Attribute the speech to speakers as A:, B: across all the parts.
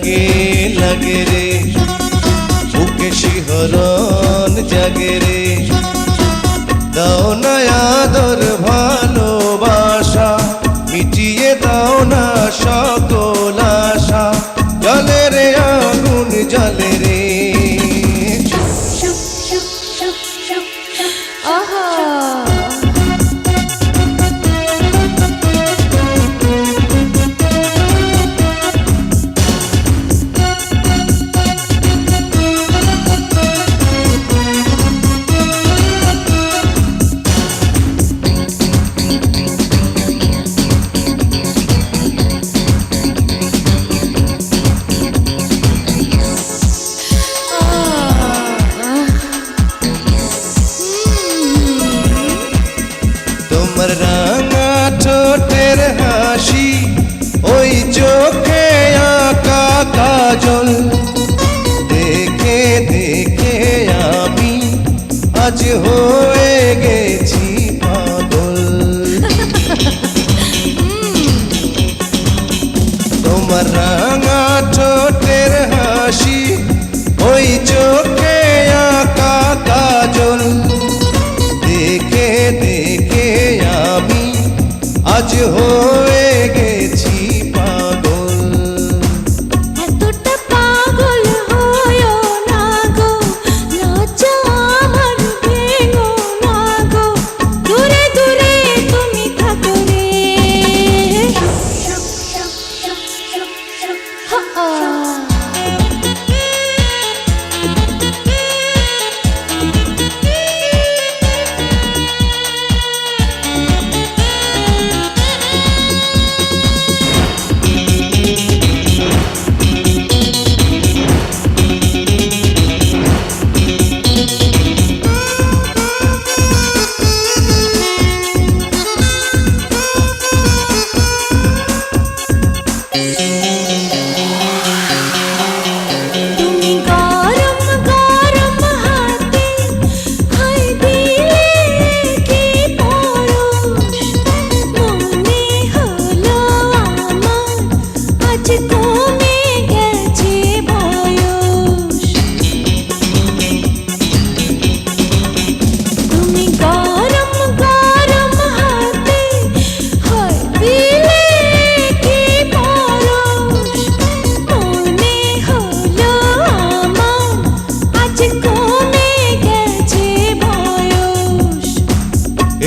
A: লাগে লাগে রে, বুকে শিহরণ জাগে রে। দাও না আদর ভালোবাসা, মিটিয়ে দাও না সকল আশা। জলে রে আগুন জলে রে।
B: আহা
A: তোমার রাঙা ঠোঁটের হাসি, ওই চোখে আঁকা কাজল, দেখে দেখে আমি আজ হয়ে গেছি পাগল। তোমার রাঙা ঠোঁটের হাসি, ওই চোখে আঁকা কাজল, দেখে দেখে আমি আজ হয়ে গেছি পাগল।
B: এতটা পাগল হয়ো না গো, লজ্জা আমার ভেঙো না গো, দূরে দূরে তুমি থাকো রে।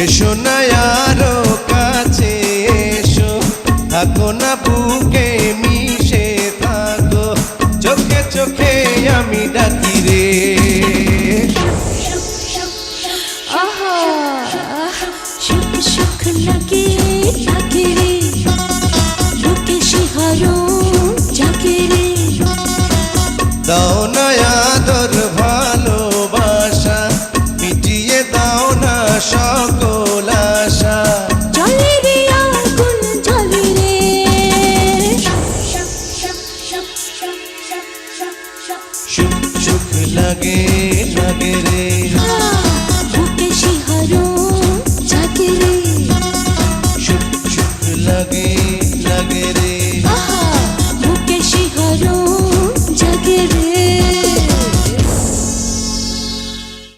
A: এসো না আরো কাছে এসো, থাকো না বুকে মিশে থাকো, চোখে চোখে আমি ডাকি রে।
B: আহা সুখ সুখ লাগে লাগে রে, বুকে শিহরণ জাগে রে।
A: দাও না